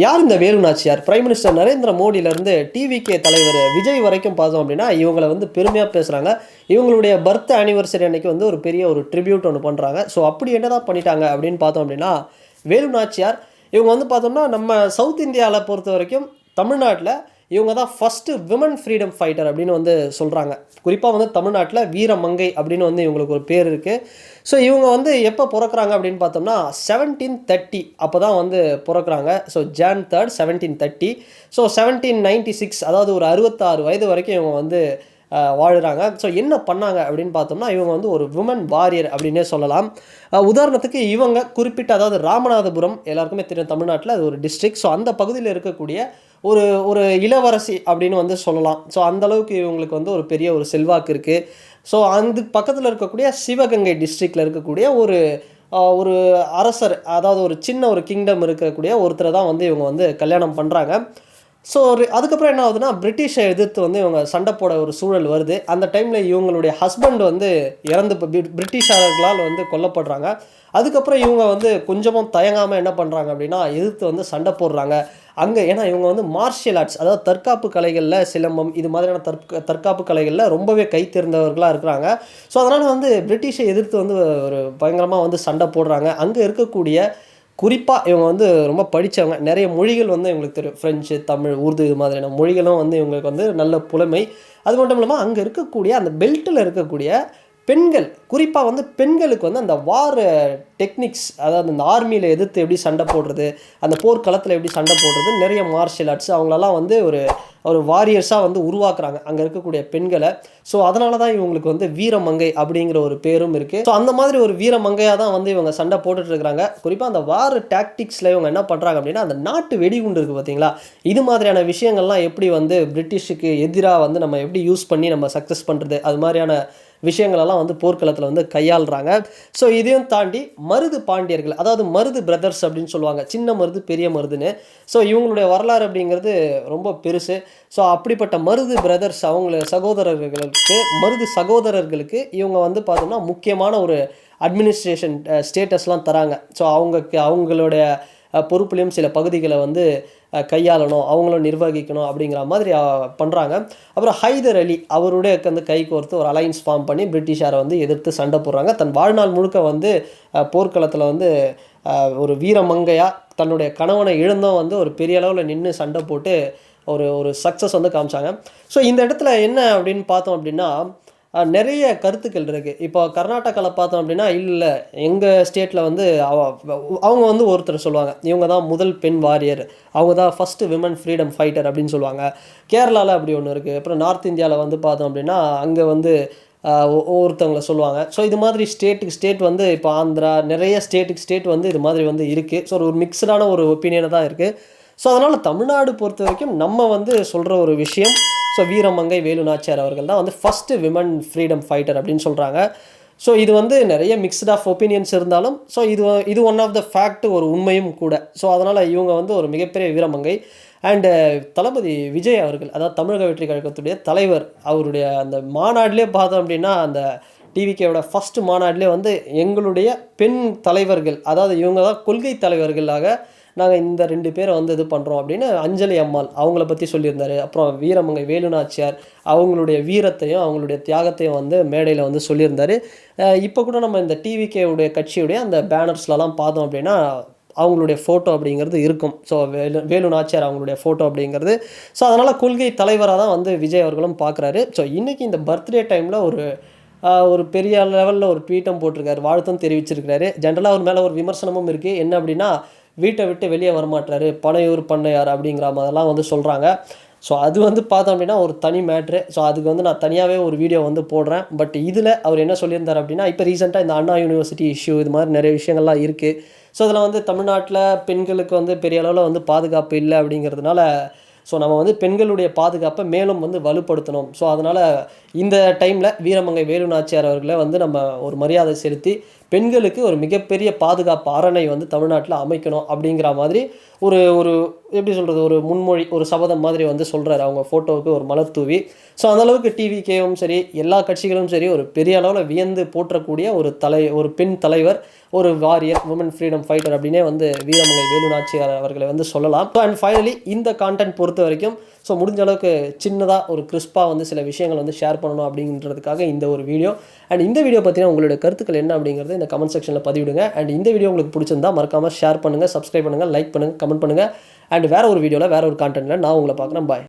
யார் இந்த Velu Nachiyar? Prime minister Narendra மோடியிலருந்து டிவிகே தலைவர் விஜய் வரைக்கும் பார்த்தோம் அப்படின்னா, இவங்கள வந்து பெருமையா பேசுறாங்க. இவங்களுடைய பர்த் ஆனிவர்சரி அன்னைக்கு வந்து ஒரு பெரிய ஒரு ட்ரிபியூட் ஒண்ணு பண்றாங்க. ஸோ அப்படி என்னதான் பண்ணிட்டாங்க அப்படின்னு பார்த்தோம் அப்படின்னா, வேலு நாச்சியார் இவங்க வந்து பார்த்தோம்னா, நம்ம சவுத் இந்தியால பொறுத்தவரைக்கும் தமிழ்நாட்ல இவங்க தான் ஃபர்ஸ்ட்டு விமன் ஃப்ரீடம் ஃபைட்டர் அப்படின்னு வந்து சொல்றாங்க. குறிப்பா வந்து தமிழ்நாட்ல வீரமங்கை அப்படின்னு வந்து இவங்களுக்கு ஒரு பேர் இருக்கு. ஸோ இவங்க வந்து எப்போ பொறக்குறாங்க அப்படின்னு பார்த்தோம்னா 1730 அப்போ தான் வந்து பொறக்குறாங்க. So John 3 1730. ஸோ 1796 அதாவது ஒரு 66 வயது வரைக்கும் இவங்க வந்து வாழுறாங்க. ஸோ என்ன பண்ணாங்க அப்படின்னு பார்த்தோம்னா, இவங்க வந்து ஒரு விமன் வாரியர் அப்படின்னே சொல்லலாம். உதாரணத்துக்கு இவங்க குறிப்பிட்ட அதாவது ராமநாதபுரம் எல்லாருக்குமே தெரியும் தமிழ்நாட்டில அது ஒரு டிஸ்ட்ரிக்ட். ஸோ அந்த பகுதியில இருக்கக்கூடிய ஒரு ஒரு இளவரசி அப்படின்னு வந்து சொல்லலாம். ஸோ அந்த அளவுக்கு இவங்களுக்கு வந்து ஒரு பெரிய ஒரு செல்வாக்கு இருக்கு. ஸோ அந்த பக்கத்தில இருக்கக்கூடிய சிவகங்கை டிஸ்ட்ரிக்ட்ல இருக்கக்கூடிய ஒரு அரசர் அதாவது ஒரு சின்ன ஒரு கிங்டம் இருக்கக்கூடிய ஒருத்தர தான் வந்து இவங்க வந்து கல்யாணம் பண்றாங்க. ஸோ அதுக்கப்புறம் என்ன ஆகுதுன்னா, பிரிட்டிஷை எதிர்த்து வந்து இவங்க சண்டை போட ஒரு சூழல் வருது. அந்த டைம்ல இவங்களுடைய ஹஸ்பண்ட் வந்து இறந்து பிரிட்டிஷார்களால் வந்து கொல்லப்படுறாங்க. அதுக்கப்புறம் இவங்க வந்து கொஞ்சமும் தயங்காம என்ன பண்றாங்க அப்படின்னா, எதிர்த்து வந்து சண்டை போடுறாங்க. அங்க ஏன்னா இவங்க வந்து மார்ஷியல் ஆர்ட்ஸ் அதாவது தற்காப்பு கலைகள்ல சிலம்பம் இது மாதிரியான தற்காப்பு கலைகள்ல ரொம்பவே கை தேர்ந்தவர்களா இருக்கிறாங்க. ஸோ அதனால வந்து பிரிட்டிஷை எதிர்த்து வந்து ஒரு பயங்கரமா வந்து சண்டை போடுறாங்க. அங்க இருக்கக்கூடிய குறிப்பா இவங்க வந்து ரொம்ப படிச்சவங்க. நெறைய மொழிகள் வந்து இவங்களுக்கு தெரியும். ஃப்ரெஞ்சு, தமிழ், உருது இது மாதிரியான மொழிகளும் வந்து இவங்களுக்கு வந்து நல்ல புலமை. அது மட்டும் இல்லாம அங்க இருக்கக்கூடிய அந்த பெல்ட்ல இருக்கக்கூடிய பெண்கள், குறிப்பா வந்து பெண்களுக்கு வந்து அந்த வார் டெக்னிக்ஸ் அதாவது அந்த ஆர்மியில எதிர்த்து எப்படி சண்டை போடுறது, அந்த போர்க்களத்தில எப்படி சண்டை போடுறது, நெறைய மார்ஷியல் ஆர்ட்ஸ் அவங்களலாம் வந்து ஒரு ஒரு வாரியர்ஸா வந்து உருவாக்குறாங்க. அங்க இருக்கக்கூடிய பெண்கள. ஸோ அதனால தான் இவங்களுக்கு வந்து வீரமங்கை அப்படிங்கிற ஒரு பேரும் இருக்கு. ஸோ அந்த மாதிரி ஒரு வீரமங்கையா தான் வந்து இவங்க சண்டை போட்டுட்டு இருக்கிறாங்க. குறிப்பா அந்த வார் டாக்டிக்ஸ்ல இவங்க என்ன பண்றாங்க அப்படின்னா, அந்த நாட்டு வெடிகுண்டு இருக்கு பார்த்தீங்களா? இது மாதிரியான விஷயங்கள்லாம் எப்படி வந்து பிரிட்டிஷுக்கு எதிரா வந்து நம்ம எப்படி யூஸ் பண்ணி நம்ம சக்சஸ் பண்றது, அது மாதிரியான விஷயங்களெல்லாம் வந்து போர்க்களத்துல வந்து கையாளுறாங்க. ஸோ இதையும் தாண்டி மருது பாண்டியர்கள், அதாவது மருது பிரதர்ஸ் அப்படின்னு சொல்லுவாங்க. சின்ன மருது, பெரிய மருதுன்னு. ஸோ இவங்களுடைய வரலாறு அப்படிங்கிறது ரொம்ப பெருசு. ஸோ அப்படிப்பட்ட மருது பிரதர்ஸ் மருது சகோதரர்களுக்கு இவங்க வந்து பார்த்தோம்னா, முக்கியமான ஒரு அட்மினிஸ்ட்ரேஷன் ஸ்டேட்டஸ்லாம் தராங்க. ஸோ அவங்களுடைய பொறுப்புலயும் சில பகுதிகள வந்து கையாளணும், அவங்களும் நிர்வகிக்கணும் அப்படிங்கிற மாதிரி பண்றாங்க. அப்புறம் ஹைதர் அலி அவருடைய வந்து கை கோர்த்து ஒரு அலையன்ஸ் ஃபார்ம் பண்ணி பிரிட்டிஷார வந்து எதிர்த்து சண்டை போடுறாங்க. தன் வாழ்நாள் முழுக்க வந்து போர்க்களத்தில வந்து ஒரு வீரமங்கையா தன்னுடைய கணவனை இழந்தும் வந்து ஒரு பெரிய அளவுல நின்னு சண்டை போட்டு ஒரு ஒரு சக்சஸ் வந்து காமிச்சாங்க. ஸோ இந்த இடத்துல என்ன அப்படின்னு பார்த்தோம் அப்படின்னா, நெறைய கருத்துக்கள் இருக்கு. இப்போ கர்நாடகால பார்த்தோம் அப்படின்னா, இல்ல எங்க ஸ்டேட்ல வந்து அவங்க வந்து ஒருத்தர் சொல்லுவாங்க. இவங்க தான் முதல் பெண் வாரியர். அவங்க தான் ஃபர்ஸ்ட் விமன் ஃப்ரீடம் ஃபைட்டர் அப்படின்னு சொல்லுவாங்க. கேரளால அப்படி ஒண்ணு இருக்கு. அப்புறம் நார்த் இந்தியால வந்து பார்த்தோம் அப்படின்னா, அங்க வந்து ஒருத்தவங்கள சொல்லுவாங்க. ஸோ இது மாதிரி ஸ்டேட்டுக்கு ஸ்டேட் வந்து இப்போ ஆந்திரா நெறைய ஸ்டேட்டுக்கு ஸ்டேட் வந்து இது மாதிரி வந்து இருக்கு. ஸோ ஒரு மிக்ஸ்டான ஒரு ஒப்பீனியனா தான் இருக்கு. ஸோ அதனால தமிழ்நாடு பொறுத்தவரைக்கும் நம்ம வந்து சொல்ற ஒரு விஷயம், ஸோ வீரமங்கை வேலு நாச்சியார் அவர்கள் தான் வந்து ஃபர்ஸ்ட்டு விமன் ஃப்ரீடம் ஃபைட்டர் அப்படின்னு சொல்றாங்க. ஸோ இது வந்து நெறைய மிக்ஸ்ட் ஆஃப் ஒப்பீனியன்ஸ் இருந்தாலும், ஸோ இது ஒன் ஆஃப் த ஃபேக்ட் ஒரு உண்மையும் கூட. ஸோ அதனால இவங்க வந்து ஒரு மிகப்பெரிய வீரமங்கை. அண்ட் தளபதி விஜய் அவர்கள், அதாவது தமிழக வெற்றி கழகத்துடைய தலைவர், அவருடைய அந்த மாநாட்டிலே பார்த்தோம் அப்படின்னா, அந்த டிவிகேவோட ஃபர்ஸ்ட் மாநாட்டிலே வந்து எங்களுடைய பெண் தலைவர்கள், அதாவது இவங்க தான் கொள்கை தலைவர்களாக நாங்க இந்த 2 பேர வந்து இது பண்றோம் அப்படின்னு அஞ்சலி அம்மாள் அவங்கள பத்தி சொல்லியிருந்தாரு. அப்புறம் வீரமங்கை வேலு நாச்சியார் அவங்களுடைய வீரத்தையும், அவங்களுடைய தியாகத்தையும் வந்து மேடையில வந்து சொல்லியிருந்தாரு. இப்ப கூட நம்ம இந்த டிவிகே உடைய கட்சியுடைய அந்த பேனர்ஸ்லலாம் பார்த்தோம் அப்படின்னா, அவங்களுடைய ஃபோட்டோ அப்படிங்கிறது இருக்கும். ஸோ வேலு நாச்சியார் அவங்களுடைய ஃபோட்டோ அப்படிங்கிறது. ஸோ அதனால கொள்கை தலைவரா தான் வந்து விஜய் அவர்களும் பார்க்குறாரு. ஸோ இன்னைக்கு இந்த பர்த்டே டைம்ல ஒரு பெரிய லெவல்ல ஒரு ட்வீட்டும் போட்டிருக்காரு. வாழ்த்தும் தெரிவிச்சிருக்கிறாரு. ஜென்ரலா அவர் மேல ஒரு விமர்சனமும் இருக்கு. என்ன அப்படின்னா, வீட்ட விட்டு வெளிய வரமாட்றாரு. பனையூர் பண்ணையார் அப்படிங்கிற மாதிரிலாம் வந்து சொல்றாங்க. ஸோ அது வந்து பார்த்தோம் அப்படின்னா ஒரு தனி மேட்ரு. ஸோ அதுக்கு வந்து நான் தனியாவே ஒரு வீடியோ வந்து போடுறேன். பட் இதில அவர் என்ன சொல்லியிருந்தார் அப்படின்னா, இப்போ ரீசென்ட்டா இந்த அண்ணா யூனிவர்சிட்டி இஷ்யூ இது மாதிரி நெறைய விஷயங்கள்லாம் இருக்கு. ஸோ அதில வந்து தமிழ்நாட்ல பெண்களுக்கு வந்து பெரிய அளவுல வந்து பாதுகாப்பு இல்ல அப்படிங்கிறதுனால, ஸோ நம்ம வந்து பெண்களுடைய பாதுகாப்ப மேலும் வந்து வலுப்படுத்தணும். ஸோ அதனால இந்த டைம்ல வீரமங்கை வேலு நாச்சியார் அவர்கள வந்து நம்ம ஒரு மரியாதை செலுத்தி பெண்களுக்கு ஒரு மிகப்பெரிய பாதுகாப்பு அரணை வந்து தமிழ்நாட்டில் அமைக்கணும் அப்படிங்கிற மாதிரி ஒரு ஒரு எப்படி சொல்கிறது, ஒரு முன்மொழி, ஒரு சபதம் மாதிரி வந்து சொல்கிறாரு அவங்க ஃபோட்டோவுக்கு ஒரு மலர் தூவி. ஸோ அந்தளவுக்கு டிவிகேவும் சரி, எல்லா கட்சிகளும் சரி, ஒரு பெரிய அளவில் வியந்து போற்றக்கூடிய ஒரு பெண் தலைவர், ஒரு வாரியர், உமன் ஃப்ரீடம் ஃபைட்டர் அப்படின்னே வந்து வீரமங்கை வேலு நாச்சியார் அவர்களை வந்து சொல்லலாம். ஸோ அண்ட் ஃபைனலி இந்த கான்டென்ட் பொறுத்த வரைக்கும் ஸோ முடிஞ்ச அளவுக்கு சின்னதாக ஒரு கிறிஸ்பாக வந்து சில விஷயங்கள் வந்து ஷேர் பண்ணணும் அப்படின்றதுக்காக இந்த ஒரு வீடியோ. அண்ட் இந்த வீடியோ பற்றின உங்களுடைய கருத்துக்கள் என்ன அப்படிங்கிறது இந்த கமெண்ட் செக்ஷனில் பதிவிடுங்க. அண்ட் இந்த வீடியோ உங்களுக்கு பிடிச்சிருந்தா மறக்காமல் ஷேர் பண்ணுங்கள், சப்ஸ்கிரைப் பண்ணுங்கள், லைக் பண்ணுங்கள், கமெண்ட் பண்ணுங்கள். அண்ட் வேறு ஒரு வீடியோவில் வேறு ஒரு கான்டென்ட்டில் நான் உங்களை பார்க்குறேன். பாய்.